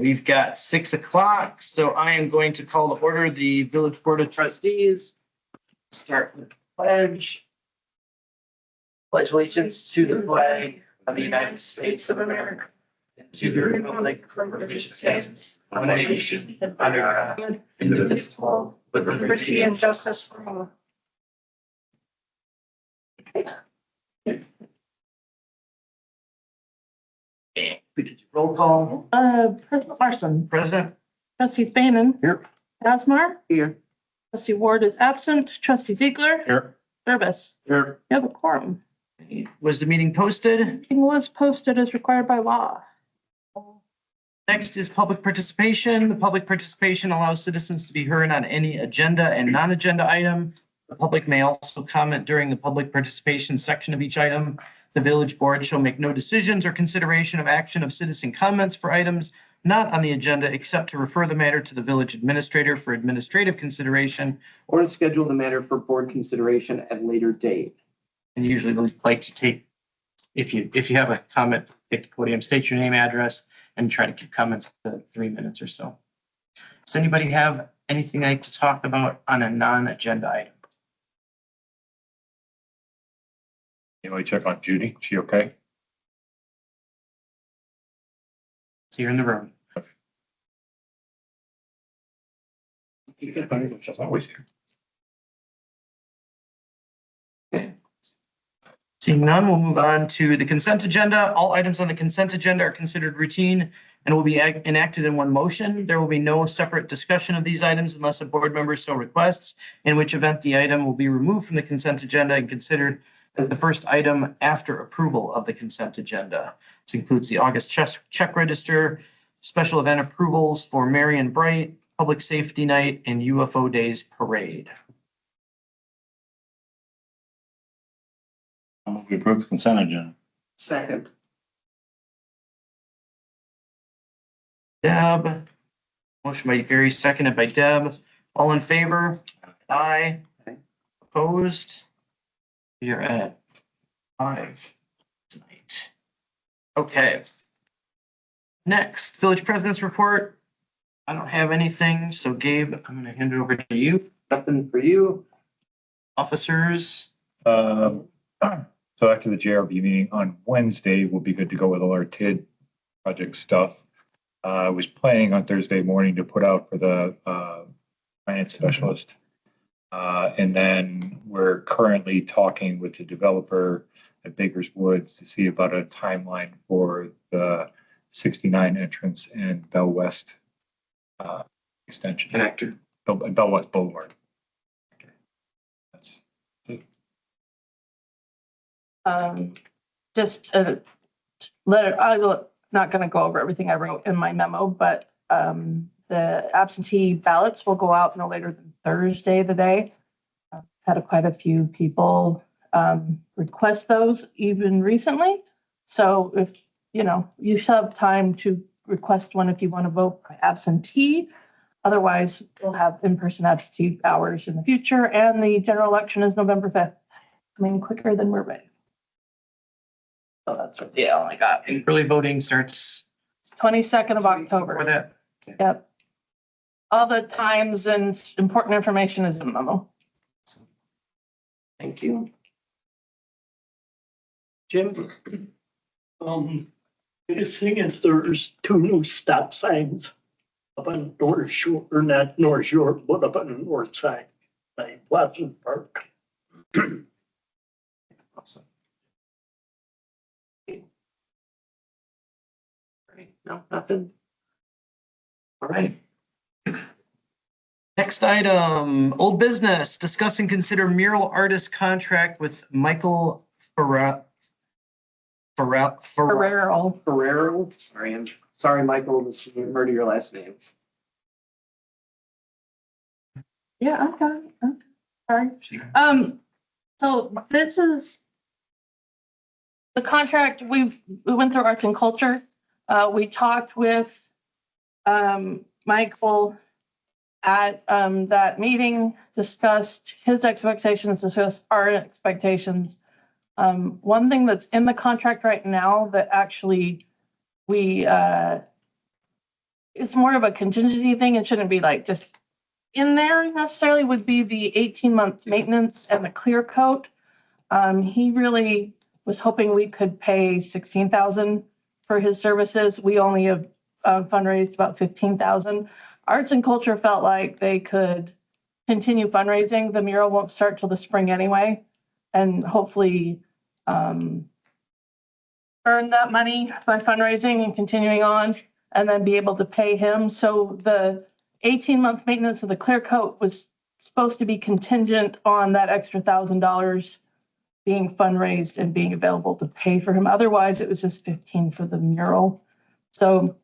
We've got 6 o'clock, so I am going to call to order the Village Board of Trustees. Start with the pledge. Pledge allegiance to the flag of the United States of America and to the republic for which it stands, one nation under God, indivisible, with liberty and justice for all. We could do roll call. President Larson, President. trustees Bannon. Here. Asmar. Here. Trustee Ward is absent. Trustee Ziegler. Here. Service. Here. You have a quorum. Was the meeting posted? It was posted as required by law. Next is public participation. The public participation allows citizens to be heard on any agenda and non-agenda item. The public may also comment during the public participation section of each item. The village board shall make no decisions or consideration of action of citizen comments for items not on the agenda, except to refer the matter to the village administrator for administrative consideration or to schedule the matter for board consideration at a later date. And usually we like to take, if you have a comment, take the podium, state your name, address, and try to keep comments to 3 minutes or so. Does anybody have anything they'd like to talk about on a non-agenda item? Can we check on Judy? She okay? See her in the room. She's always here. Seeing none, we'll move on to the consent agenda. All items on the consent agenda are considered routine and will be enacted in one motion. There will be no separate discussion of these items unless a board member so requests, in which event the item will be removed from the consent agenda and considered as the first item after approval of the consent agenda. This includes the August check register, special event approvals for Marion Bright, Public Safety Night, and UFO Days Parade. We approved the consent agenda. Second. Deb. Motion by Gary, seconded by Deb. All in favor? Aye. Opposed? We are at 5 tonight. Okay. Next, village president's report. I don't have anything, so Gabe, I'm going to hand it over to you. Nothing for you. Officers. So after the JRB meeting on Wednesday, we'll be good to go with all our TID project stuff. I was planning on Thursday morning to put out for the finance specialist. And then we're currently talking with the developer at Baker's Woods to see about a timeline for the 69 entrance and Bell West extension. Connector. Bell West Boulevard. That's it. Just I will not going to go over everything I wrote in my memo, but the absentee ballots will go out no later than Thursday today. I've had quite a few people request those even recently. So if you still have time to request one if you want to vote by absentee. Otherwise, we'll have in-person absentee hours in the future, and the general election is November 5th. Coming quicker than we're ready. So that's what the I got. And early voting starts 22nd of October. for that. Yep. All the times and important information is in the memo. Thank you. Jim? Biggest thing is there's 2 new stop signs up on North Shore, or not North Shore, but up on the north side, like Pleasant Park. Awesome. Great. No, nothing. All right. Next item, old business, discuss and consider mural artist contract with Michael Ferrero. Sorry, Michael, this is murder your last name. Yeah, I'm fine. Okay. Sorry. So this is the contract. We went through arts and culture. We talked with Michael at that meeting, discussed his expectations, discussed our expectations. One thing that's in the contract right now that actually we it's more of a contingency thing and shouldn't be like just in there necessarily, would be the 18-month maintenance and the clear coat. He really was hoping we could pay 16,000 for his services. We only have fundraised about 15,000. Arts and Culture felt like they could continue fundraising. The mural won't start till the spring anyway, and hopefully earn that money by fundraising and continuing on, and then be able to pay him. So the 18-month maintenance of the clear coat was supposed to be contingent on that extra $1,000 being fundraised and being available to pay for him. Otherwise, it was just 15 for the mural. So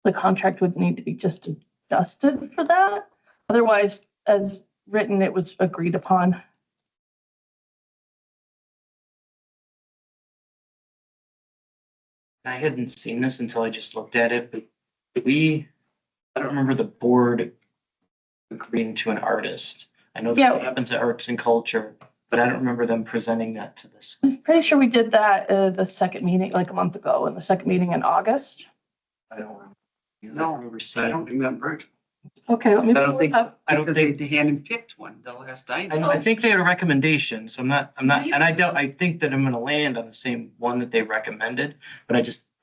the contract would need to be just adjusted for that. Otherwise, as written, it was agreed upon. I hadn't seen this until I just looked at it, but I don't remember the board agreeing to an artist. I know that Yeah. happens at Arts and Culture, but I don't remember them presenting that to this. I'm pretty sure we did that the second meeting, like a month ago, in the second meeting in August. I don't remember. No, remember I seeing. don't remember it. Okay, let me I don't pull think- it up. I don't Because think, they hadn't picked one the last time. I know, I think they had a recommendation, so I'm not, and I think that I'm gonna land on the same one that they recommended, but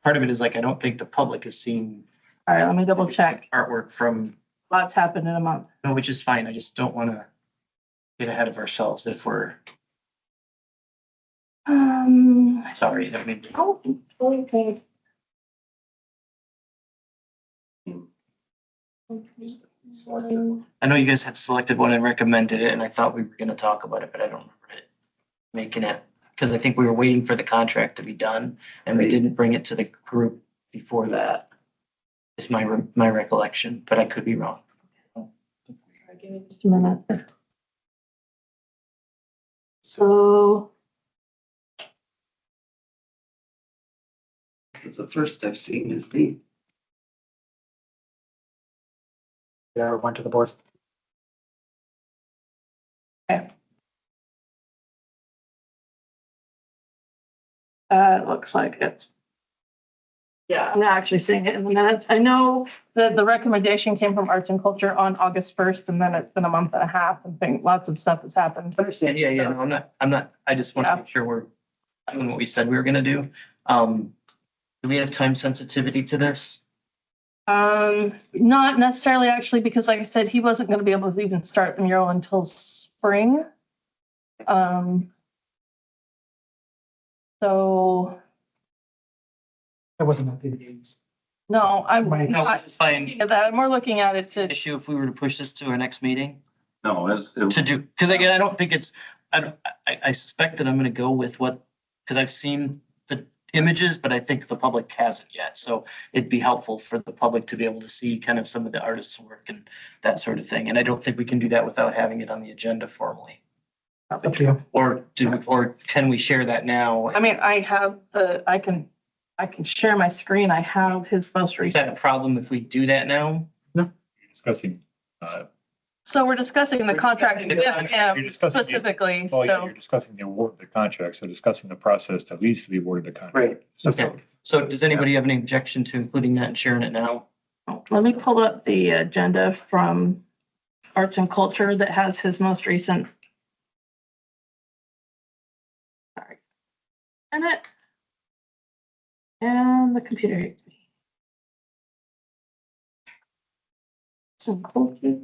part of it is like, I don't think the public has seen All right, let me double check. artwork from, Lots happened in a month. no, which is fine. I just don't wanna get ahead of ourselves if we're, sorry, I mean, Oh, okay. I know you guys had selected one and recommended it, and I thought we were gonna talk about it, but I don't remember it making it. Because I think we were waiting for the contract to be done, and we didn't bring it to the group before that. Is my recollection, but I could be wrong. Give me just a minute. So, It's the first I've seen is the. Yeah, went to the board. it looks like it's. Yeah, I'm not actually seeing it in the minutes. I know that the recommendation came from Arts and Culture on August 1st, and then it's been a month and a half and lots of stuff has happened. Understand, yeah, no, I'm not, I just want to Yeah. make sure we're doing what we said we were gonna do. Do we have time sensitivity to this? Not necessarily actually, because like I said, he wasn't gonna be able to even start the mural until spring. So, That wasn't at the meetings. no, I'm Right. No, not it's fine. looking at that. I'm more looking at it to, Issue if we were to push this to our next meeting? No, it's, To do, because again, I don't think it's, I suspect that I'm gonna go with what, because I've seen the images, but I think the public hasn't yet. So it'd be helpful for the public to be able to see kind of some of the artists' work and that sort of thing. And I don't think we can do that without having it on the agenda formally. Up to you. Or can we share that now? I mean, I have I can share my screen. I have his most Is recent. that a problem if we do that now? Discussing, So we're discussing the contract with You're him discussing the- specifically, well, yeah, so. you're discussing the award of the contract, so discussing the process that leads to the award of the contract. Okay. So does anybody have any objection to including that and sharing it now? Let me pull up the agenda from Arts and Culture that has his most recent. Sorry. And the computer hates me. Some culture.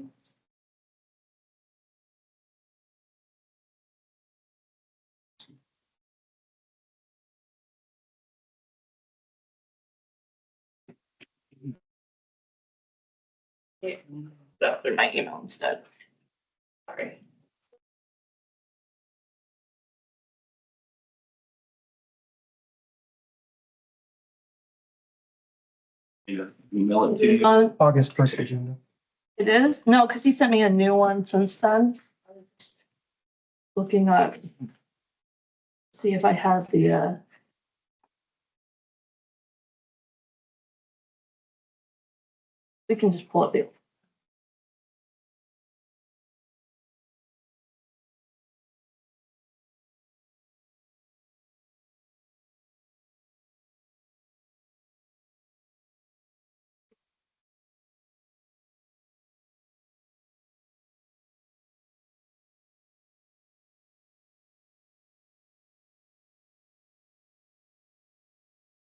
My email instead. Sorry. email it to you. August 1st agenda. It is? No, because he sent me a new one since then. Looking up. See if I have the, we can just pull up the.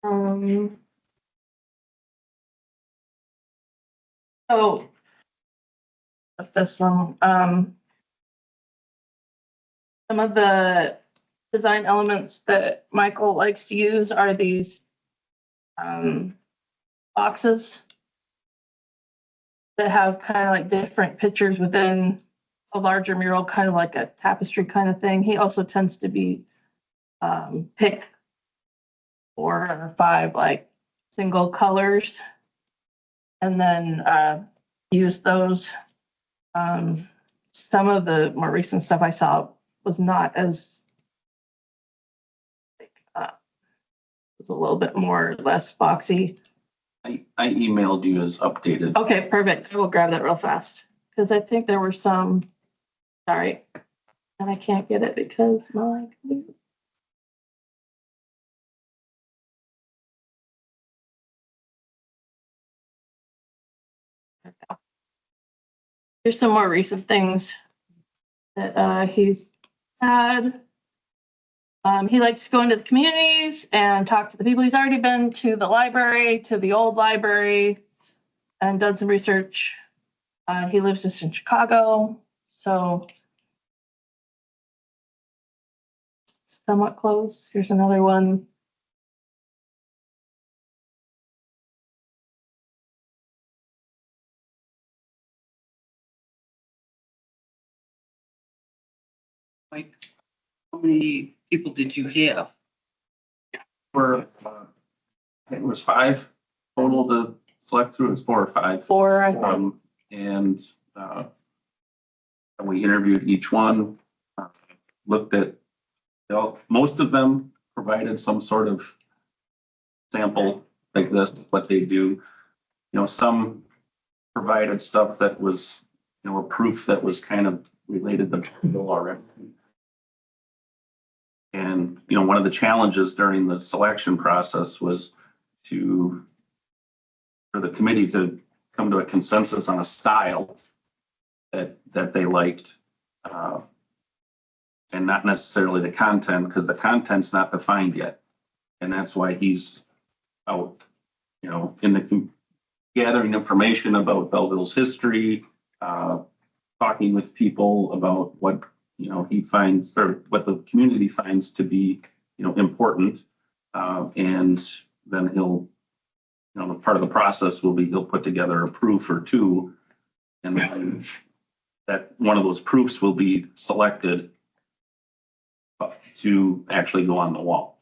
So this one, some of the design elements that Michael likes to use are these boxes that have kind of like different pictures within a larger mural, kind of like a tapestry kind of thing. He also tends to be pick 4 or 5 like single colors and then use those. Some of the more recent stuff I saw was not as it's a little bit more less boxy. I emailed you as updated. Okay, perfect. I will grab that real fast because I think there were some. Sorry, and I can't get it because my. Here's some more recent things that he's had. He likes to go into the communities and talk to the people. He's already been to the library, to the old library, and done some research. He lives just in Chicago, so somewhat close. Here's another one. Like, how many people did you have? It was 5 total to select through. It was 4 or 5. 4, I think. And we interviewed each one, looked at, most of them provided some sort of sample like this, what they do. Some provided stuff that was, a proof that was kind of related to Belleville already. And, one of the challenges during the selection process was for the committee to come to a consensus on a style that they liked, and not necessarily the content, because the content's not defined yet. And that's why he's out, in the gathering information about Belleville's history, talking with people about what, he finds, or what the community finds to be, important. And then he'll, part of the process will be he'll put together a proof or 2. And then that one of those proofs will be selected to actually go on the wall.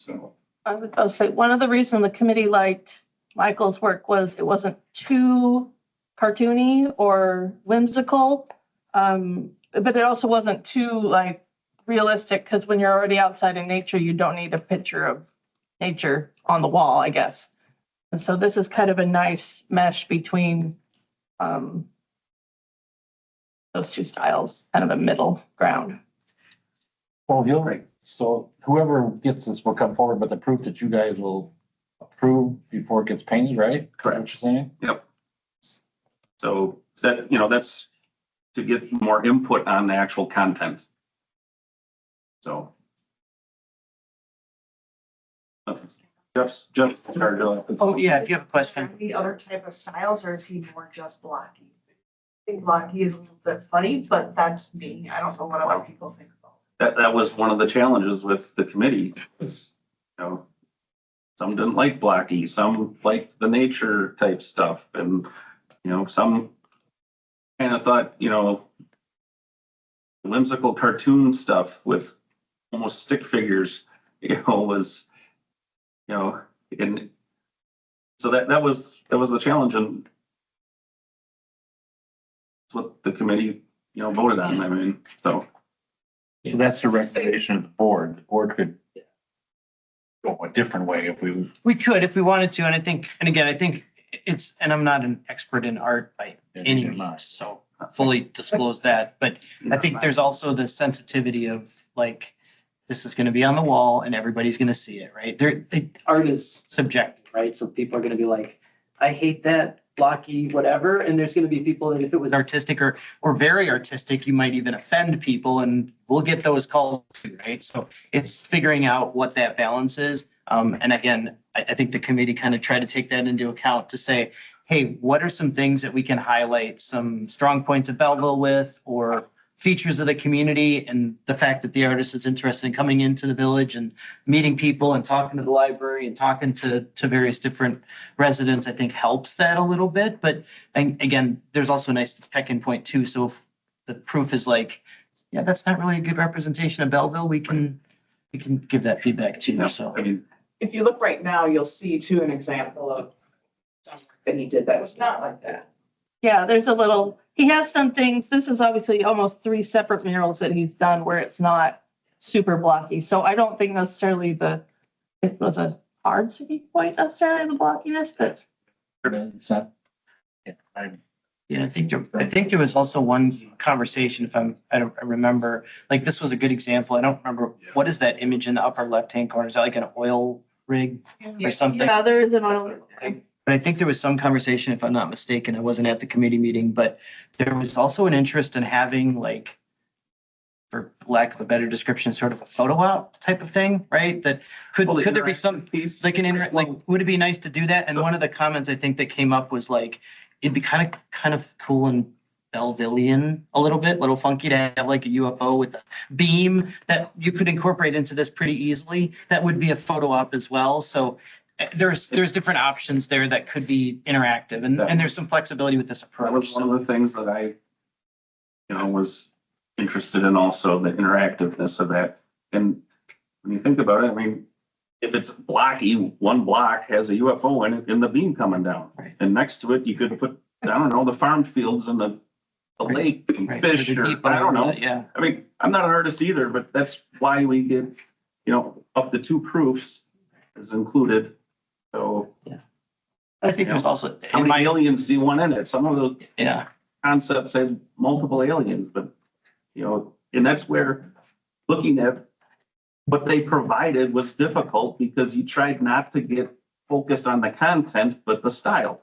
So I would say one of the reasons the committee liked Michael's work was it wasn't too cartoony or whimsical, but it also wasn't too like realistic, because when you're already outside in nature, you don't need a picture of nature on the wall, I guess. And so this is kind of a nice mesh between those 2 styles, kind of a middle ground. Well, so whoever gets this will come forward with the proof that you guys will approve before it gets painted, right? Correct. What you're saying? Yep. So that, that's to get more input on the actual content. So. Jeff's started off. Oh, yeah, if you have a question. Any other type of styles, or is he more just blocky? I think blocky is a little bit funny, but that's me. I don't know what other people think about. That was one of the challenges with the committee is, some didn't like blocky, some liked the nature type stuff, and, some kind of thought, whimsical cartoon stuff with almost stick figures, was, and so that was the challenge, and that's what the committee, voted on. I mean, so. So that's the recommendation of the board. The board could go a different way if we. We could if we wanted to, and I think, and again, I think it's, and I'm not an expert in art by any means, so fully disclose that, but I think there's also the sensitivity of like, this is gonna be on the wall and everybody's gonna see it, right? Art is Subjective. right, so people are gonna be like, I hate that blocky whatever, and there's gonna be people that if it was Artistic or very artistic, you might even offend people, and we'll get those calls too, right? So it's figuring out what that balance is. And again, I think the committee kind of tried to take that into account to say, hey, what are some things that we can highlight some strong points of Belleville with, or features of the community, and the fact that the artist is interested in coming into the village and meeting people and talking to the library and talking to various different residents, I think helps that a little bit. But again, there's also a nice check-in point too. So if the proof is like, yeah, that's not really a good representation of Belleville, we can give that feedback too. So I mean, If you look right now, you'll see too an example of some work that he did that was not like that. Yeah, there's a little, he has done things, this is obviously almost 3 separate murals that he's done where it's not super blocky. So I don't think necessarily it was a hard sticky point necessarily, the blockiness, but. yeah, I think there was also one conversation, if I remember, like this was a good example. I don't remember, what is that image in the upper left-hand corner? Is that like an oil rig or something? Yeah, there is an oil. But I think there was some conversation, if I'm not mistaken, I wasn't at the committee meeting, but there was also an interest in having like, for lack of a better description, sort of a photo op type of thing, right? That could there be some, like like, would it be nice to do that? And one of the comments I think that came up was like, it'd be kind of cool and Bellevillian a little bit, little funky to have like a UFO with a beam that you could incorporate into this pretty easily. That would be a photo op as well. So there's different options there that could be interactive, and there's some flexibility with this that approach. was one of the things that I, was interested in also, the interactiveness of that. And when you think about it, I mean, if it's blocky, one block has a UFO in it and the beam coming down. Right. And next to it, you could put, I don't know, the farm fields and the lake and Right. fish, or I don't know. Yeah. I mean, I'm not an artist either, but that's why we get, up to 2 proofs is included. So I think there's also, how many aliens do you want in it? Some of the yeah. concepts have multiple aliens, but, and that's where looking at what they provided was difficult, because you tried not to get focused on the content, but the style.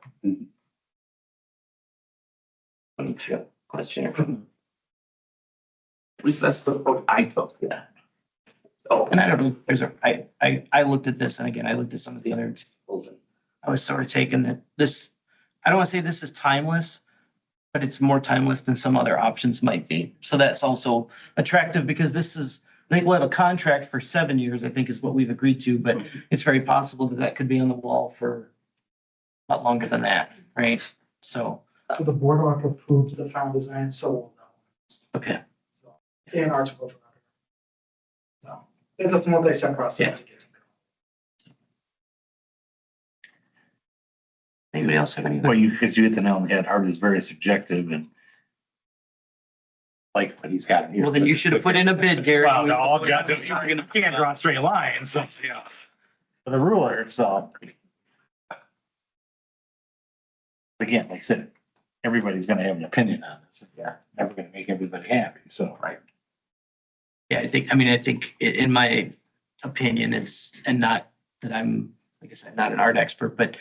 Question. At least that's the book I took. Yeah. Oh, and I don't know, I looked at this, and again, I looked at some of the other examples, and I was sort of taken that this, I don't want to say this is timeless, but it's more timeless than some other options might be. So that's also attractive, because this is, I think we'll have a contract for 7 years, I think is what we've agreed to, but it's very possible that could be on the wall for a lot longer than that, right? So, So the board will have to approve the final design, so we'll know. okay. So, and ours will go through. So, there's a multi-step process Yeah. to get something. Anybody else have any? Well, because you hit the nail on the head, art is very subjective, and like what he's got here. Well, then you should have put in a bid, Gary. Well, no, you can't draw straight lines, so, for the ruler, so. Again, like I said, everybody's gonna have an opinion on this. Yeah. Never gonna make everybody happy, so. Right. Yeah, I think in my opinion, it's, and not that I'm, like I said, not an art expert, but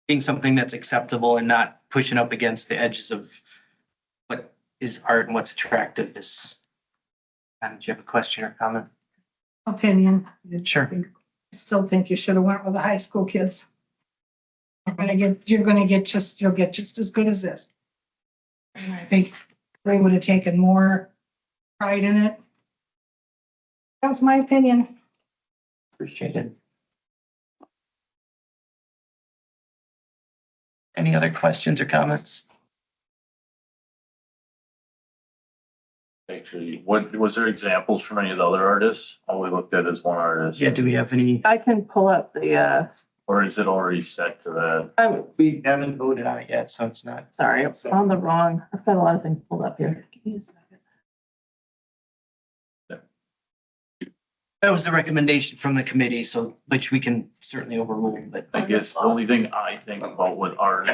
being something that's acceptable and not pushing up against the edges of what is art and what's attractive is. Do you have a question or comment? Opinion. Sure. I still think you should have went with the high school kids. You'll get just as good as this. And I think they would have taken more pride in it. That was my opinion. Appreciate it. Any other questions or comments? Actually, was there examples from any of the other artists? All we looked at is one artist. Yeah, do we have any? I can pull up the, Or is it already set to that? We haven't voted on it yet, so it's not. sorry, I'm on the wrong, I've got a lot of things pulled up here. Give me a second. That was the recommendation from the committee, so, which we can certainly overrule, but. I guess the only thing I think about with art,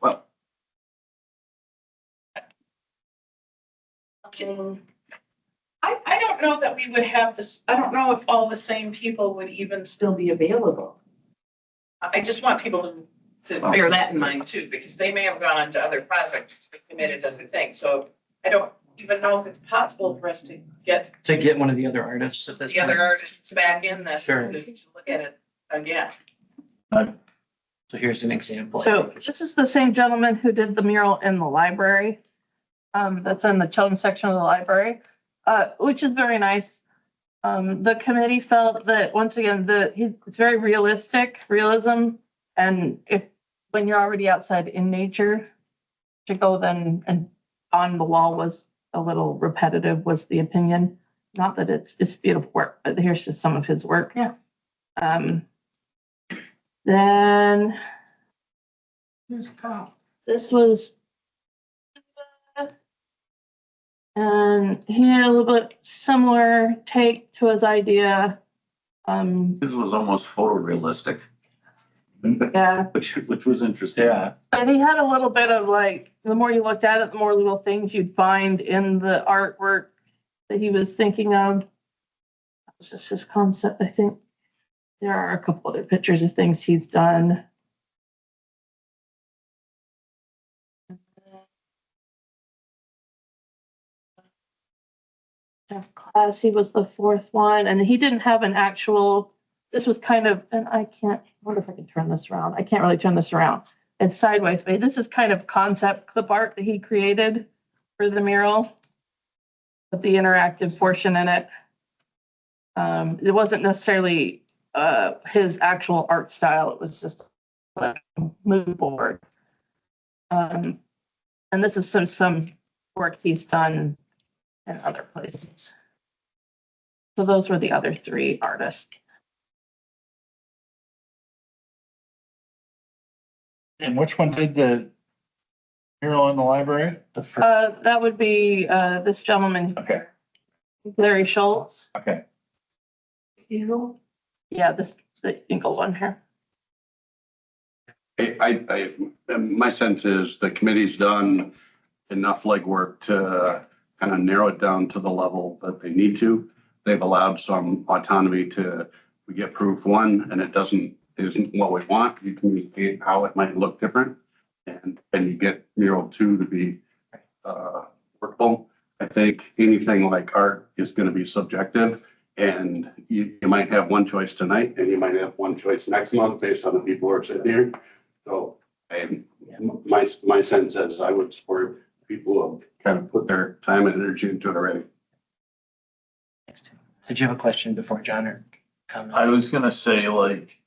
Well, I don't know that we would have this, I don't know if all the same people would even still be available. I just want people to bear that in mind too, because they may have gone on to other projects, committed to other things, so I don't, even know if it's possible for us to get one of the other artists at this the other point. artists back in this Sure. to look at it again. So here's an example. So this is the same gentleman who did the mural in the library. That's in the children's section of the library, which is very nice. The committee felt that, once again, it's very realism. And when you're already outside in nature, to go then and on the wall was a little repetitive, was the opinion. Not that it's beautiful work, but here's just some of his work. Yeah. Then this was, and he had a little bit similar take to his idea. This was almost photorealistic. Yeah. Which was interesting. Yeah. And he had a little bit of like, the more you looked at it, the more little things you'd find in the artwork that he was thinking of. That was just his concept, I think. There are a couple other pictures of things he's done. Jeff Classy was the fourth one, and he didn't have an actual, this was kind of, and I wonder if I can turn this around. I can't really turn this around. It's sideways, but this is kind of concept clip art that he created for the mural with the interactive portion in it. It wasn't necessarily his actual art style. It was just like a mood board. And this is some work he's done in other places. So those were the other three artists. And which one did the mural in the library? The first. That would be this gentleman, Okay, Larry Schultz. okay. Yeah, the Engel one here. My sense is the committee's done enough legwork to kind of narrow it down to the level that they need to. They've allowed some autonomy we get proof one and it isn't what we want. You communicate how it might look different and you get mural two to be workable. I think anything like art is going to be subjective. And you might have one choice tonight and you might have one choice next month based on the people who are sitting here. So my sense is I would support people who have kind of put their time and energy into it already. Did you have a question before John or comment? I was gonna say, like,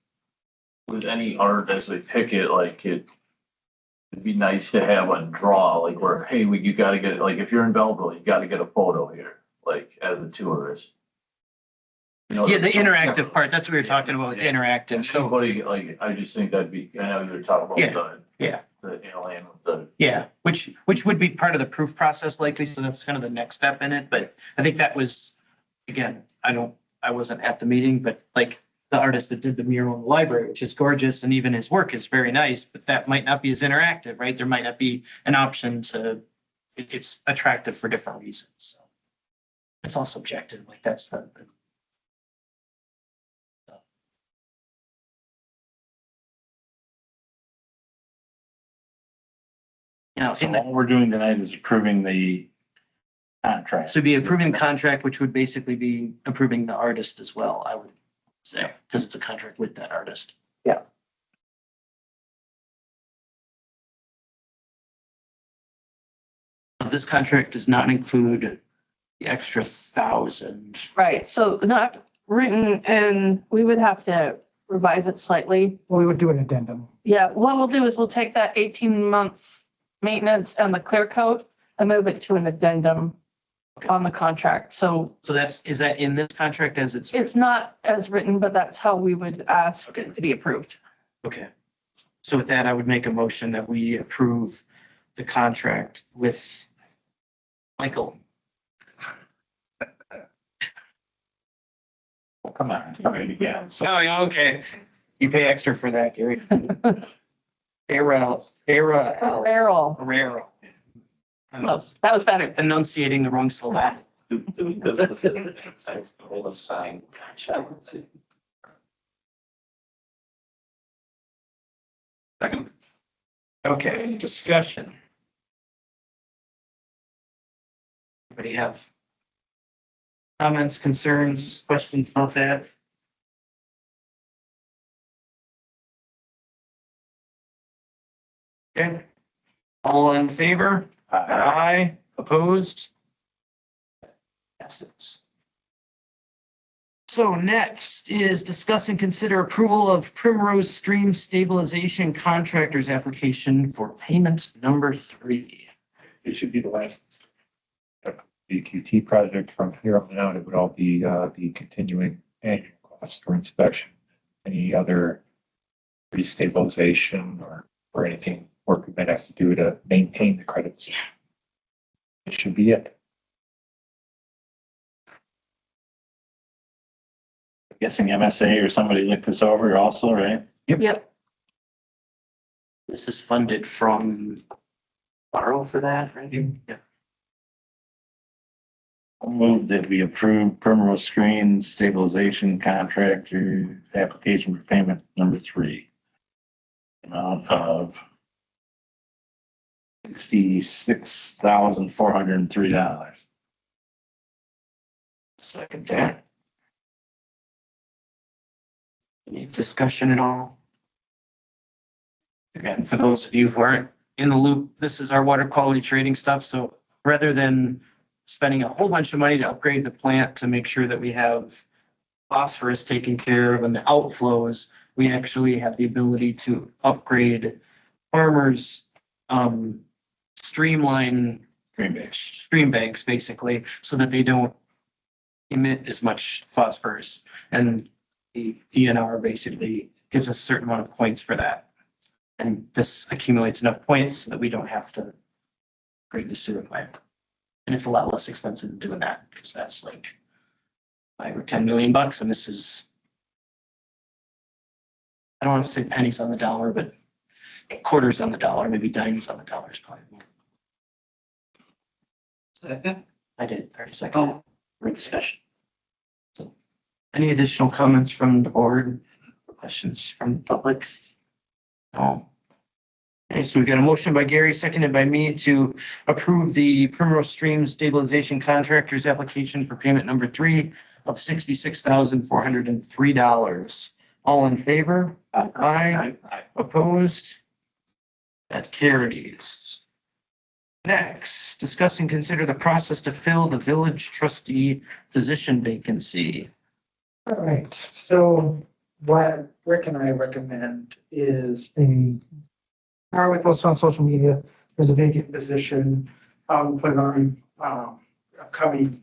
with any art as they pick it, like it'd be nice to have a draw, like where, hey, you gotta get, like, if you're in Belleville, you gotta get a photo here, like, as a tourist. You know, Yeah, the interactive part, that's what we were talking about with interactive. So, somebody, like, I just think that'd be, I know you were talking about yeah. the alien with the. Yeah, which would be part of the proof process likely, so that's kind of the next step in it, but I think that was, again, I wasn't at the meeting, but like the artist that did the mural in the library, which is gorgeous, and even his work is very nice, but that might not be as interactive, right? There might not be an option it's attractive for different reasons, so. It's all subjective, like that's the. Now, So all we're doing tonight is approving the contract. so be approving the contract, which would basically be approving the artist as well, I would say, because it's a contract with that artist. Yeah. This contract does not include the extra 1,000. Right, so not written, and we would have to revise it slightly. We would do an addendum. Yeah, what we'll do is we'll take that 18-month maintenance and the clear coat and move it to an addendum on the contract. So So is that in this contract as it's not as written, but that's how we would ask it to be approved. Okay. So with that, I would make a motion that we approve the contract with Michael. Come on, all right, again. Oh, yeah, okay. You pay extra for that, Gary. Errol. Close. That was better. Enunciating the wrong syllable. Second. Okay, discussion. Anybody have comments, concerns, questions about that? Okay. All in favor? Aye. Opposed? Passes. So next is discuss and consider approval of Primrose Stream Stabilization Contractors application for payment number 3. It should be the last. The QT project from here on out, it would all be the continuing annual costs for inspection. Any other restabilization or anything work we might have to do to maintain the credits. It should be it. Guessing MSA or somebody looked this over also, right? Yep. This is funded from borrow for that, right? Yeah. I'll move that we approve Primrose Screen Stabilization Contractor application for payment number 3. Amount of $66,403. Second that. Any discussion at all? Again, for those of you who aren't in the loop, this is our water quality trading stuff. So rather than spending a whole bunch of money to upgrade the plant to make sure that we have phosphorus taken care of and the outflows, we actually have the ability to upgrade farmers' streamline stream banks basically, so that they don't emit as much phosphorus. And the DNR basically gives us a certain amount of points for that. And this accumulates enough points so that we don't have to upgrade the sewer plant. And it's a lot less expensive than doing that, because that's like $5 or $10 million. And this is, I don't want to say pennies on the dollar, but quarters on the dollar, maybe dimes on the dollar is probably more. Second. I did 30 seconds. For discussion. So, any additional comments from the board? Questions from the public? No. Okay, so we got a motion by Gary, seconded by me to approve the Primrose Stream Stabilization Contractors application for payment number 3 of $66,403. All in favor? Aye. Opposed? That carries. Next, discuss and consider the process to fill the village trustee position vacancy. All right, so what Rick and I recommend is we post on social media, there's a vacant position. Put it on upcoming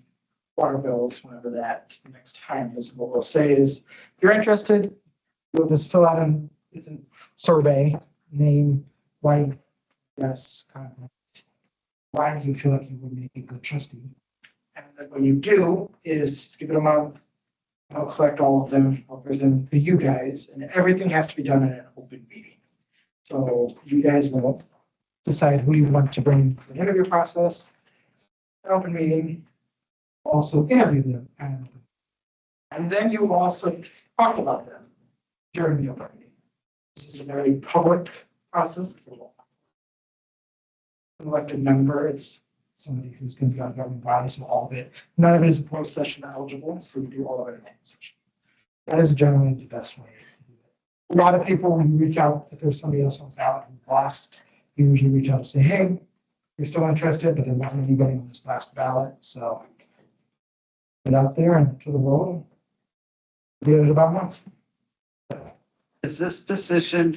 water bills, whenever that next time is. What we'll say is, if you're interested, you'll just fill out it's a survey, name, why, yes, why do you feel like you would make a good trustee? And then what you do is give it a month. I'll collect all of them, I'll present to you guys, and everything has to be done in an open meeting. So you guys will decide who you want to bring to the interview process, an open meeting, also interview them. And then you will also talk about them during the open meeting. This is a very public process. It's an elected member, it's somebody who's going to be on governing body, so all of it, none of it is closed session eligible, so we do all of it in open session. That is generally the best way to do it. A lot of people, when you reach out, if there's somebody else on the ballot who lost, you usually reach out and say, hey, you're still interested, but there wasn't anybody on this last ballot, so get out there and to the road. Get it about a month. Is this position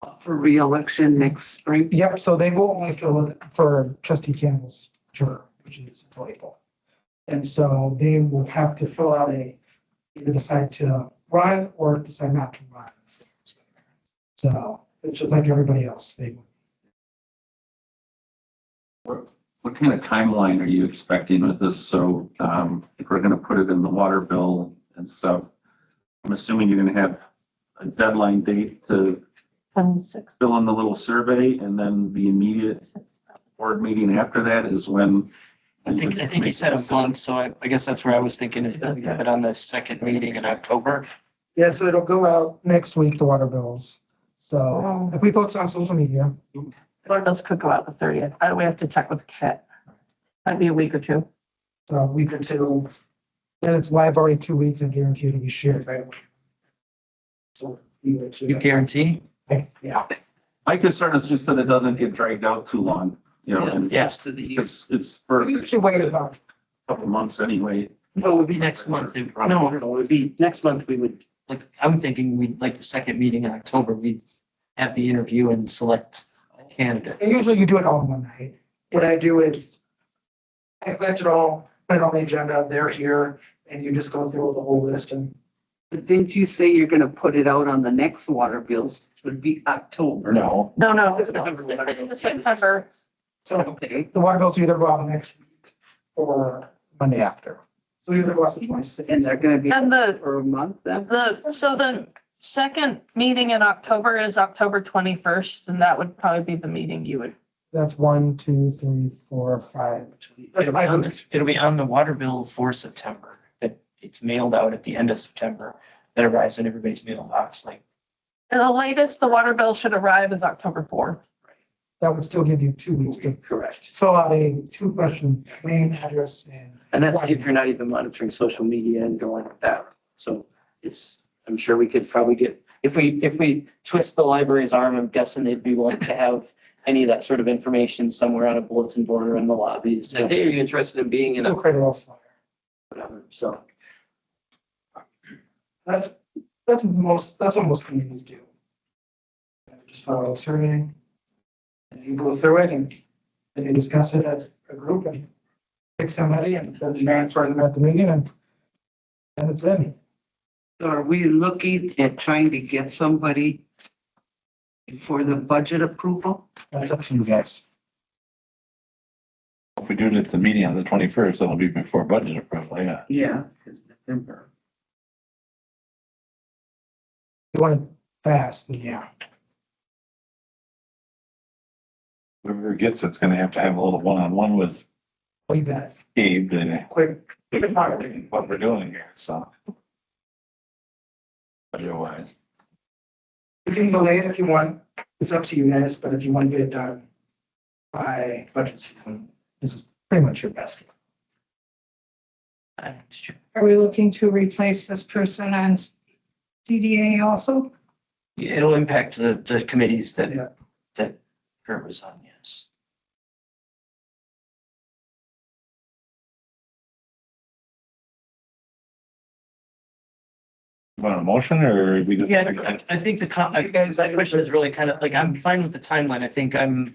up for reelection next spring? Yep, so they will only fill it for trustee Campbell's term, which is April. And so they will have to fill out either decide to run or decide not to run. So it's just like everybody else. What kind of timeline are you expecting with this? So if we're gonna put it in the water bill and stuff, I'm assuming you're gonna have a deadline date to 26. fill in the little survey, and then the immediate board meeting after that is when. I think he said a month, so I guess that's where I was thinking, is that we have it on the second meeting in October. Yeah, so it'll go out next week, the water bills. So if we post it on social media. Water bills could go out the 30th. We have to check with Kit. Might be a week or two. A week or two. Then it's live already 2 weeks and guaranteed to be shared right away. So. You guarantee? Yeah. My concern is just that it doesn't get dragged out too long, you know, and Yes. To the use. it's for We a usually wait about, couple months anyway. No, it would be next month. No, it would be, next month we would, Like, I'm thinking we'd, like the second meeting in October, we'd have the interview and select a candidate. and usually you do it all in one night. What I do is I collect it all, put it on the agenda, they're here, and you just go through the whole list and But didn't you say you're gonna put it out on the next water bills, which would be October? No, No. It's September. so Okay, the water bills either go out next week or Monday after. So either go out the 26th. and they're gonna be And the, for a month then? so the second meeting in October is October 21st, and that would probably be the meeting you would. That's 1, 2, 3, 4, 5. It'll be on the water bill for September. It's mailed out at the end of September. That arrives in everybody's mailbox, like. And the latest the water bill should arrive is October 4th. That would still give you 2 weeks to correct. fill out a 2-question name, address, And that's if you're not even monitoring social media and going with that. So it's, I'm sure we could probably get, if we twist the library's arm, I'm guessing they'd be willing to have any of that sort of information somewhere on a bulletin board or in the lobby to say, hey, are you interested in being in a We'll create a little flyer. whatever? So. That's what most communities do. Just follow a survey. And you go through it and you discuss it as a group and pick somebody and then you answer them at the meeting and it's in. So are we looking at trying to get somebody for the budget approval? That's up to you guys. if we do it at the meeting on the 21st, that'll be before budget approval, yeah. Yeah, it's November. You want it fast, then yeah. Whoever gets it's gonna have to have a little one-on-one with Leave that Gabe and quick. what we're doing here, so. Otherwise, You can delay it if you want. It's up to you guys, but if you want to get it done by budget season, this is pretty much your best. Are we looking to replace this person on CDA also? It'll impact the committees Yeah. that Kurt was on, yes. want a motion or we just? Yeah, I think the question is really kind of like, I'm fine with the timeline. I think I'm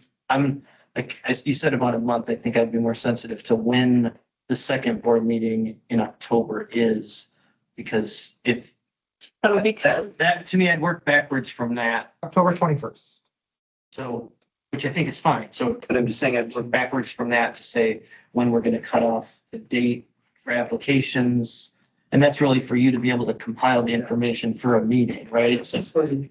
like, as you said, about a month. I think I'd be more sensitive to when the second board meeting in October is. Because if that to me, I'd work backwards from that. October 21st. So, which I think is fine. So, but I'm just saying I'd work backwards from that to say when we're going to cut off the date for applications. And that's really for you to be able to compile the information for a meeting, right? It's just, October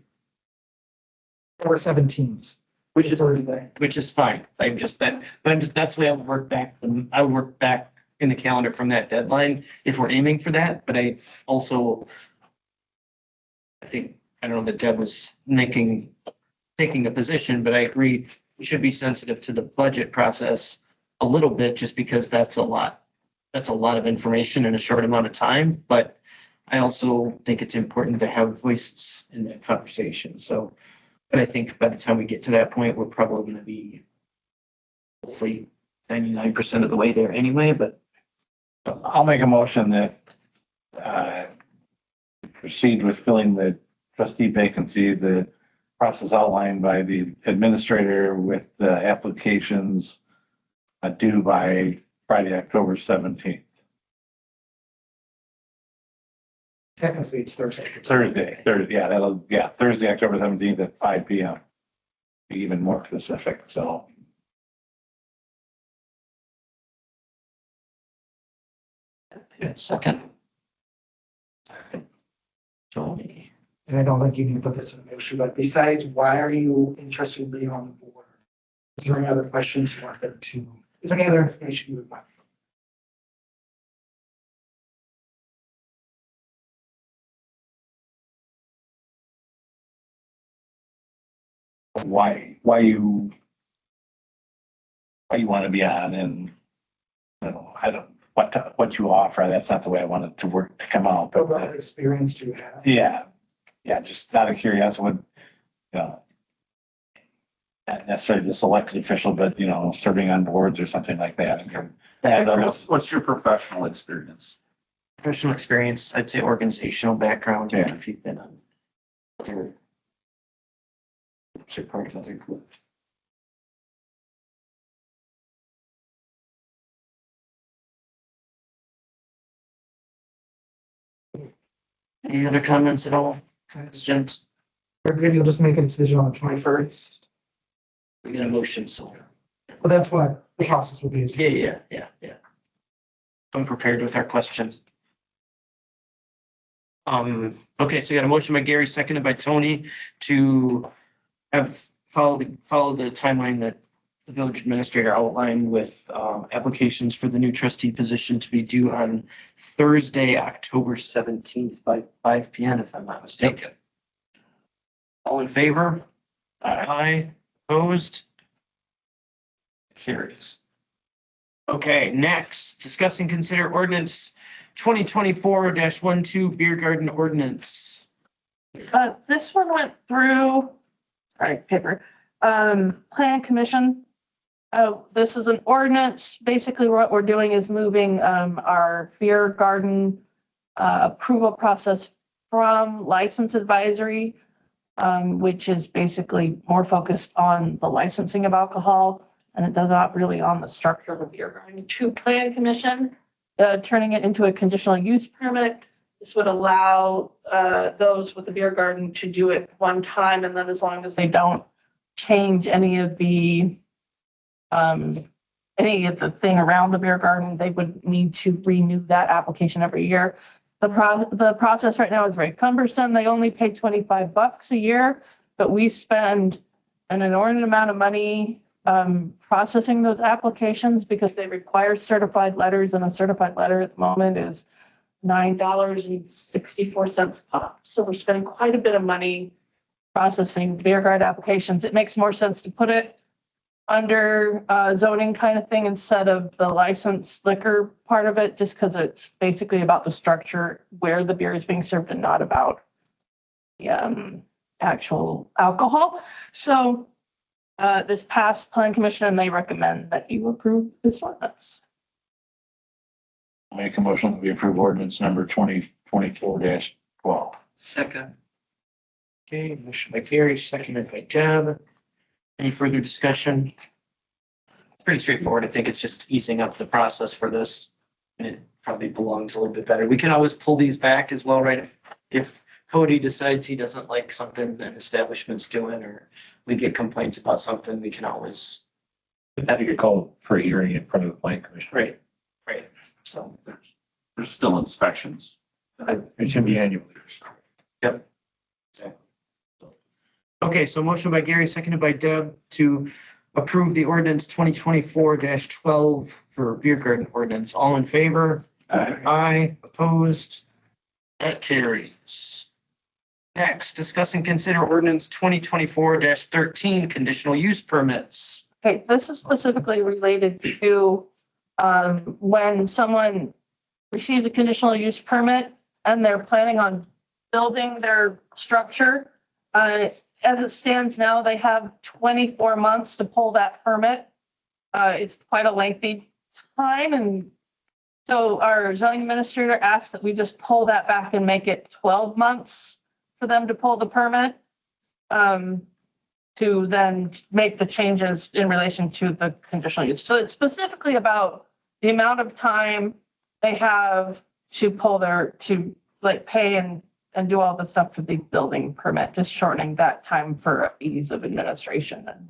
17th. which is, Thursday. which is fine. I'm just that, but I'm just, that's the way I would work back. I would work back in the calendar from that deadline if we're aiming for that. But I also, I think, I don't know that Deb was taking a position, but I agree, we should be sensitive to the budget process a little bit, just because that's a lot. That's a lot of information in a short amount of time, but I also think it's important to have voices in that conversation. So, but I think by the time we get to that point, we're probably going to be hopefully 99% of the way there anyway, but I'll make a motion that proceed with filling the trustee vacancy, the process outlined by the administrator with the applications due by Friday, October 17th. Technically, it's Thursday. Thursday, Thursday, October 17th at 5 PM. Be even more specific, so. second. Tony. And I don't think you need to put this in the motion, but besides, why are you interested in being on the board? Is there any other questions you wanted to, is there any other information you would like? Why you want to be on and I don't, what you offer, that's not the way I want it to work, to come out, What but, about experience do you have? yeah. Yeah, just out of curiosity, what, not necessarily just elected official, but, serving on boards or something like that. And others, What's your professional experience? Professional experience, I'd say organizational background, Yeah. if you've been on other. Part of other groups. Any other comments at all? Questions? Or maybe you'll just make a decision on the 21st. We got a motion, so. Well, that's what the process will be. Yeah. I'm prepared with our questions. Okay, so you got a motion by Gary, seconded by Tony to have follow the timeline that the village administrator outlined with applications for the new trustee position to be due on Thursday, October 17th by 5 p.m. if I'm not mistaken. All in favor? Aye. Opposed? Carries. Okay, next, discuss and consider ordinance 2024-12 beer garden ordinance. This one went through, paper, plan commission. This is an ordinance. Basically, what we're doing is moving, our beer garden, approval process from license advisory, which is basically more focused on the licensing of alcohol, and it does not really on the structure of the beer garden, to plan commission, turning it into a conditional use permit. This would allow those with the beer garden to do it one time, and then as long as they don't change any of the thing around the beer garden, they would need to renew that application every year. The process right now is very cumbersome. They only pay $25 a year, but we spend an inordinate amount of money processing those applications because they require certified letters, and a certified letter at the moment is $9.64 up. So we're spending quite a bit of money processing beer garden applications. It makes more sense to put it under zoning kind of thing instead of the licensed liquor part of it, just because it's basically about the structure where the beer is being served and not about the actual alcohol. So this passed plan commission and they recommend that you approve this ordinance. Make a motion that we approve ordinance number 2024-12. Second. Okay, motion by Gary, seconded by Deb. Any further discussion? It's pretty straightforward. I think it's just easing up the process for this. And it probably belongs a little bit better. We can always pull these back as well, right? If Cody decides he doesn't like something an establishment's doing, or we get complaints about something, we can always. I think you're called for a hearing in front of the planning commission. Right. So. There's still inspections. It should be annual. Yep. Exactly. Okay, so motion by Gary, seconded by Deb to approve the ordinance 2024-12 for beer garden ordinance. All in favor? Aye. Opposed? That carries. Next, discuss and consider ordinance 2024-13 conditional use permits. Okay, this is specifically related to when someone receives a conditional use permit and they're planning on building their structure. As it stands now, they have 24 months to pull that permit. It's quite a lengthy time, and so our zoning administrator asked that we just pull that back and make it 12 months for them to pull the permit. To then make the changes in relation to the conditional use. So it's specifically about the amount of time they have to pull to pay and do all the stuff for the building permit, just shortening that time for ease of administration and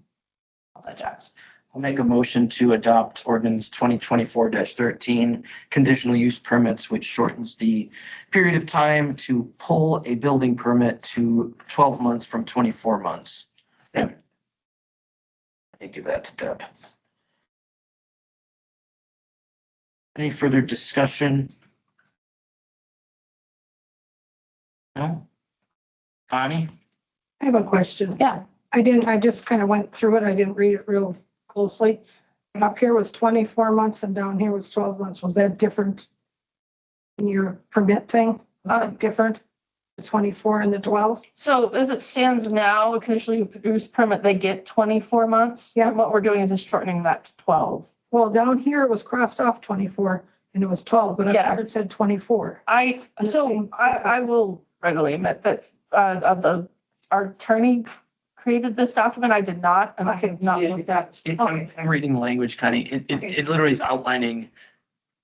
all that jazz. I'll make a motion to adopt ordinance 2024-13 conditional use permits, which shortens the period of time to pull a building permit to 12 months from 24 months. Yeah. I give that to Deb. Any further discussion? No? Connie? I have a question. Yeah. I just kind of went through it. I didn't read it real closely. And up here was 24 months and down here was 12 months. Was that different in your permit thing? Was that different? The 24 and the 12? So as it stands now, occasionally produced permit, they get 24 months. Yeah. And what we're doing is just shortening that to 12. Well, down here it was crossed off 24 and it was 12, but up Yeah. here it said 24. I will readily admit that, our attorney created this document. I did not, and I have not looked at it. I'm reading the language, Connie. It literally is outlining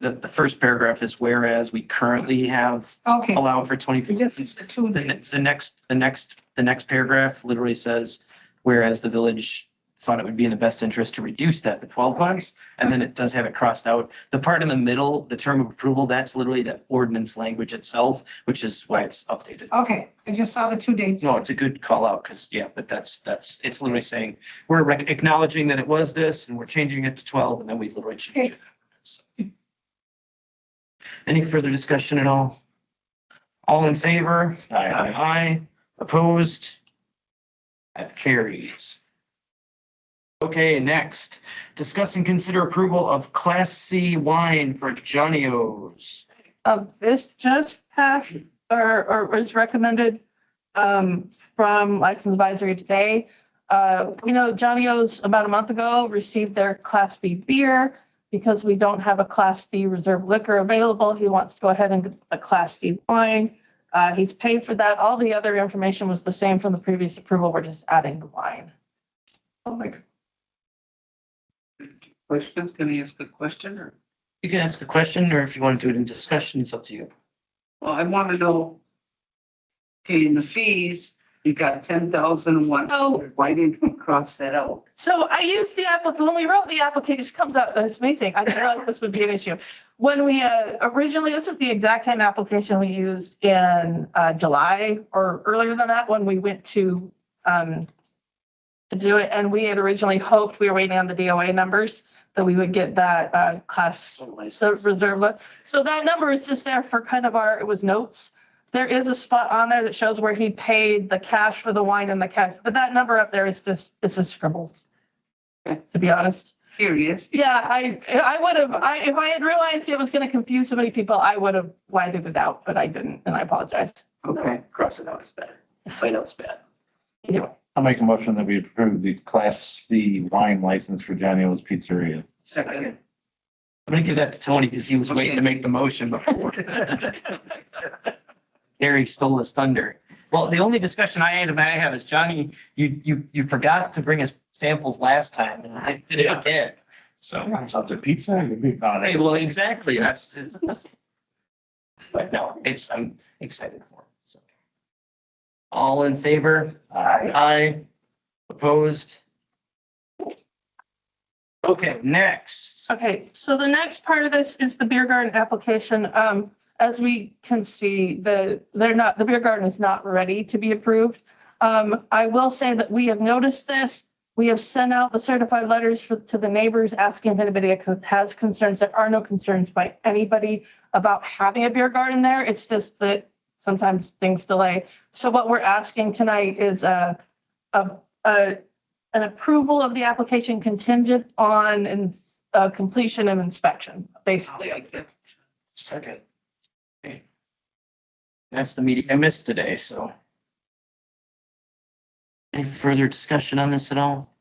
the first paragraph is whereas we currently have Okay. allowed for 20. Just the two. The next paragraph literally says, whereas the village thought it would be in the best interest to reduce that to 12 months. And then it does have it crossed out. The part in the middle, the term of approval, that's literally the ordinance language itself, which is why it's updated. Okay, I just saw the 2 dates. No, it's a good call out because, yeah, but it's literally saying, we're acknowledging that it was this and we're changing it to 12 and then we literally change it. So. Any further discussion at all? All in favor? Aye. Opposed? That carries. Okay, next, discuss and consider approval of Class C wine for Johnny O's. This just passed or was recommended from License Advisory today. We know Johnny O's about a month ago received their Class B beer. Because we don't have a Class B reserve liquor available, he wants to go ahead and get a Class C wine. He's paid for that. All the other information was the same from the previous approval. We're just adding the wine. Questions? Can I ask a question or? You can ask a question, or if you want to do it in discussion, it's up to you. Well, I want to know. Okay, in the fees, you got 10,001. Oh. Why didn't we cross that out? So I used the when we wrote the application, this comes out, it's amazing. I didn't realize this would be an issue. When we originally, this is the exact same application we used in July or earlier than that, when we went to do it. And we had originally hoped, we were waiting on the DOA numbers, that we would get that class reserve. So that number is just there for kind of it was notes. There is a spot on there that shows where he paid the cash for the wine and the cash, but that number up there is just, it's a scribble. To be honest. Curious. Yeah, I would have, if I had realized it was going to confuse so many people, I would have whited it out, but I didn't, and I apologize. Okay. Cross it out is bad. I know it's bad. Anyway, I'll make a motion that we approve the Class C wine license for Johnny O's Pizzeria. Second. I'm gonna give that to Tony because he was waiting to make the motion before. Harry stole his thunder. Well, the only discussion I have is Johnny, you forgot to bring us samples last time and I did it again. So. Sounds like pizza. Hey, well, exactly. That's. But no, I'm excited for it. So. All in favor? Aye. Opposed? Okay, next. okay, so the next part of this is the beer garden application. As we can see, the beer garden is not ready to be approved. I will say that we have noticed this. We have sent out the certified letters to the neighbors asking if anybody has concerns. There are no concerns by anybody about having a beer garden there. It's just that sometimes things delay. So what we're asking tonight is an approval of the application contingent on completion and inspection, basically. Second. Okay. That's the meeting I missed today, so. Any further discussion on this at all?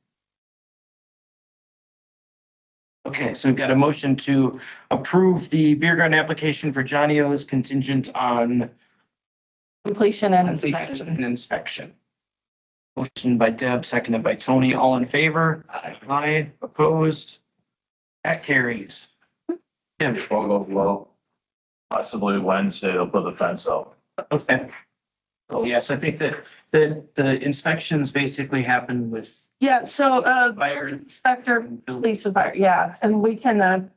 Okay, so we've got a motion to approve the beer garden application for Johnny O's contingent on Completion and completion inspection. and inspection. Motion by Deb, seconded by Tony. All in favor? Aye. Opposed? That carries. Tim. We'll go well. Possibly Wednesday, they'll put the fence up. Okay. Oh, yes, I think that the inspections basically happen with Yeah, so fire. inspector, police, and fire, yeah, and we can,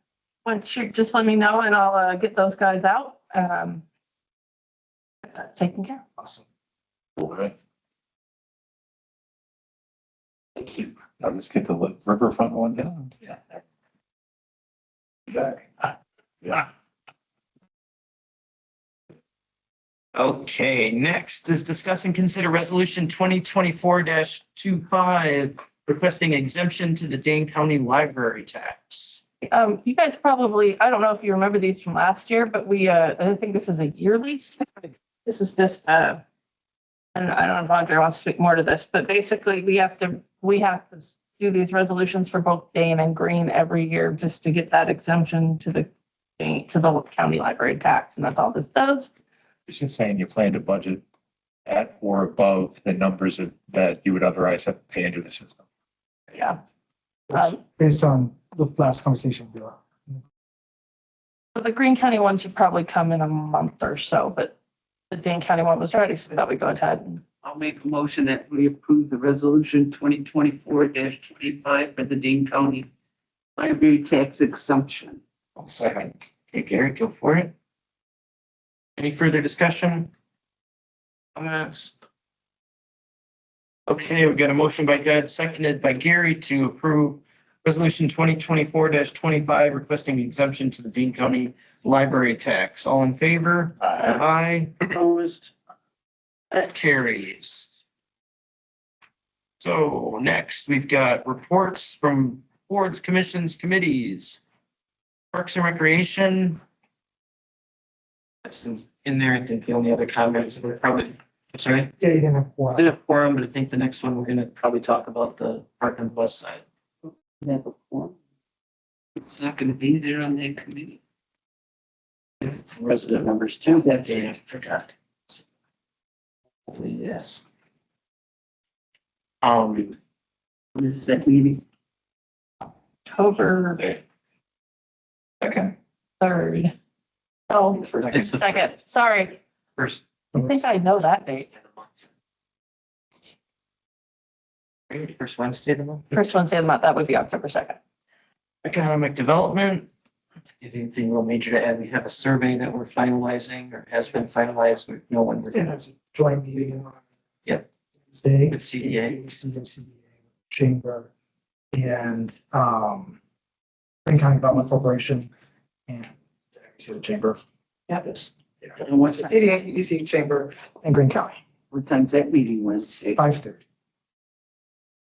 once you just let me know and I'll get those guys out. Taken care of. Awesome. Okay. Thank you. I'll just get the riverfront one down. Yeah. Yeah. Okay, next is discuss and consider resolution 2024-25 requesting exemption to the Dane County library tax. You guys probably, I don't know if you remember these from last year, but I think this is a yearly. This is just, and I don't know if Andre wants to speak more to this, but basically we have to do these resolutions for both Dane and Green every year just to get that exemption to the county library tax. And that's all this does. It's just saying you plan to budget at or above the numbers that you would otherwise have to pay into the system. Yeah. Based on the last conversation we were. The Green County one should probably come in a month or so, but the Dane County one was ready, so we thought we'd go ahead and I'll make a motion that we approve the resolution 2024-25 for the Dean County library tax exemption. Second. Okay, Gary, go for it. Any further discussion? Comments? Okay, we got a motion by Doug, seconded by Gary to approve resolution 2024-25 requesting exemption to the Dean County library tax. All in favor? Aye. Opposed? That carries. So next, we've got reports from boards, commissions, committees. Parks and Recreation. That's in there. I think the only other comments are probably, I'm sorry. Yeah, you can have I one. did have quorum, but I think the next one, we're gonna probably talk about the park on the west side. It's not gonna be there on that committee. Resident members too. That's it. I forgot. Hopefully, yes. When is that meeting? October Okay. 3rd. Oh, It's the second, sorry. first. I think I know that date. First Wednesday of the month. First Wednesday of the month, that would be October 2nd. Economic development. Anything real major to add? We have a survey that we're finalizing or has been finalized. We know when we're Yeah, gonna it's a joint meeting. On Yep. Wednesday. with CDA. CDA Chamber and Green County Development Corporation and see the chamber. Yes. And what's CDA, EDC Chamber and Green County, what time's that meeting Wednesday? 5:30.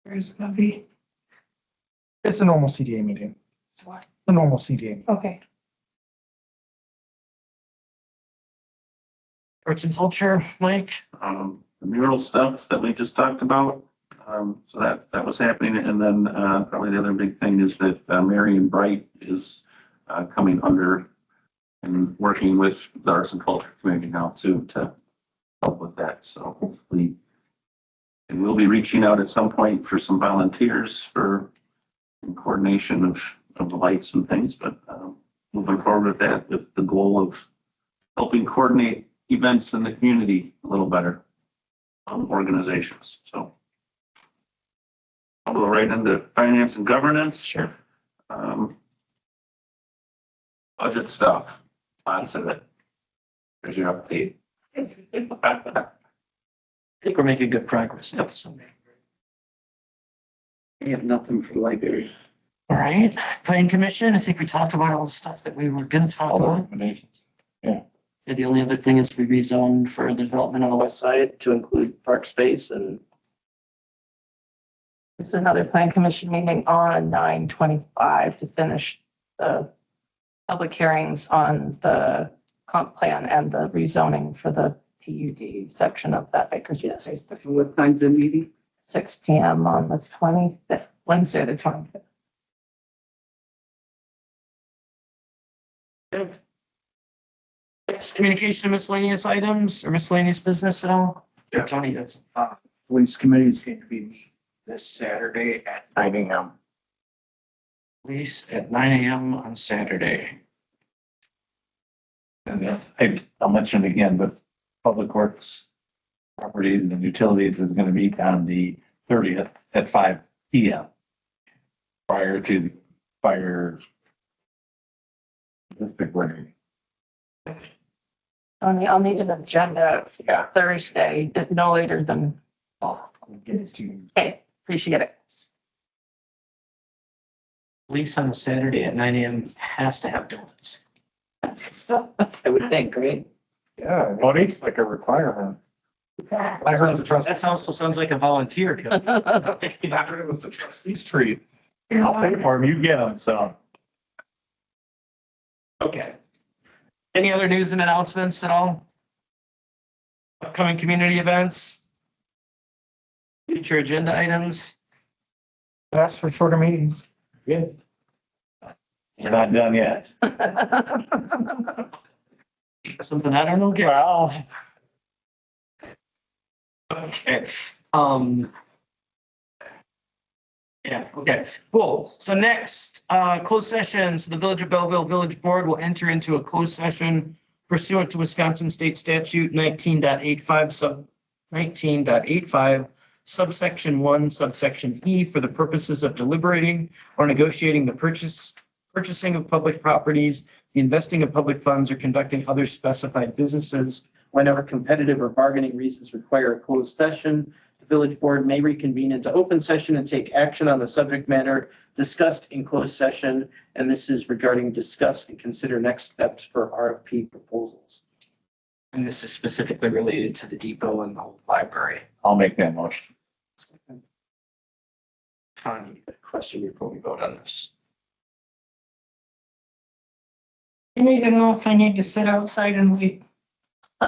Where is it gonna be? It's a normal CDA meeting. It's like the normal CDA. meeting. Okay. Arts and culture, Mike. The mural stuff that we just talked about. So that was happening. And then, probably the other big thing is that, Marion Bright is, coming under and working with the arts and culture community now too, to help with that. So hopefully, and we'll be reaching out at some point for some volunteers for in coordination of the lights and things, but, moving forward with that, with the goal of helping coordinate events in the community a little better. Organizations, so. I'll go right into finance and governance. Sure. Budget stuff, lots of it. There's your update. I think we're making good progress. I have nothing for library. All right, planning commission, I think we talked about all the stuff that we were gonna talk All the about. recommendations. And the only other thing is we rezoned for the development on the west side to include park space and This is another plan commission meeting on 9/25 to finish the public hearings on the comp plan and the rezoning for the PUD section of that Bakersfield Estate. What time's the meeting? 6 PM on the 25th, Wednesday, the 25th. communication miscellaneous items or miscellaneous business at all? Yeah, Tony, that's. Police committee is going to be this Saturday at 9 AM. Police at 9 AM on Saturday. And I'll mention it again, but Public Works Properties and Utilities is gonna meet on the 30th at 5 PM. Prior to the fire. District running. I'll need an agenda Yeah. Thursday, no later than, I'll get it to you. okay, appreciate it. Police on a Saturday at 9 AM has to have donuts. I would think, right? Yeah, well, it's like a requirement. That also sounds like a volunteer. It was the trustees treat. I'll pay for them, you get them, so. Okay. Any other news and announcements at all? Upcoming community events? Future agenda items? Ask for shorter meetings. Good. You're not done yet. Something I don't know, Gary. Well, Okay, yeah, okay, cool. So next, closed sessions, the Village of Belleville Village Board will enter into a closed session pursuant to Wisconsin State Statute 19.85 subsection 1, subsection E, for the purposes of deliberating or negotiating the purchasing of public properties, the investing of public funds, or conducting other specified businesses. Whenever competitive or bargaining reasons require a closed session, the village board may reconvene into open session and take action on the subject matter discussed in closed session. And this is regarding discuss and consider next steps for RFP proposals. And this is specifically related to the depot and the library. I'll make that motion. Connie, a question before we vote on this. I need to know if I need to sit outside and wait.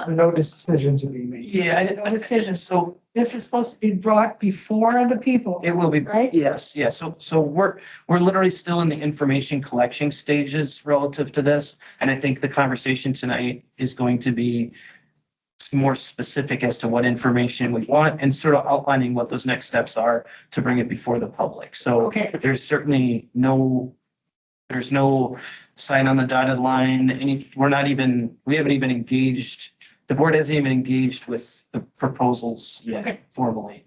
No decisions to be made. Yeah, No decisions. So This is supposed to be brought before the people. it will be, Right? yes, yes. So we're literally still in the information collection stages relative to this. And I think the conversation tonight is going to be more specific as to what information we want and sort of outlining what those next steps are to bring it before the public. So Okay. there's certainly there's no sign on the dotted line. We haven't even engaged, the board hasn't even engaged with the proposals yet formally.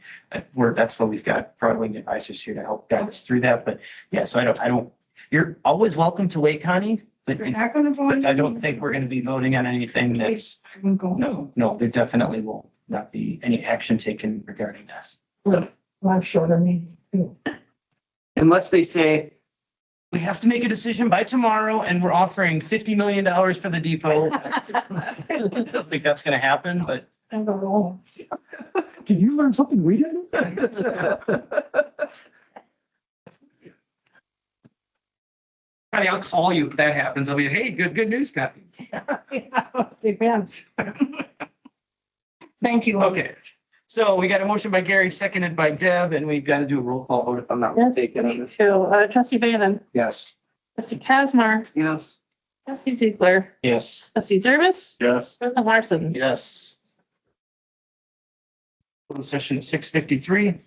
That's why we've got fraudulent advisors here to help guide us through that. But yeah, so I don't, you're always welcome to wait, Connie, but We're not gonna vote. I don't think we're going to be voting on anything that's, I'm going. no, there definitely will not be any action taken regarding that. Well, shorter meeting too. Unless they say, We have to make a decision by tomorrow and we're offering $50 million for the depot. I don't think that's going to happen, but I don't know. did you learn something we didn't? Connie, I'll call you if that happens. I'll be, hey, good news, Connie. Depends. Thank you. Okay, so we got a motion by Gary, seconded by Deb, and we've got to do a roll call vote if I'm not Yes, mistaken on this. so, trustee Bannon, Yes. trustee Kazmar, yes. trustee Ziegler, Yes. trustee Jervis, Yes. President Larson. Yes. Closed session at 6:53.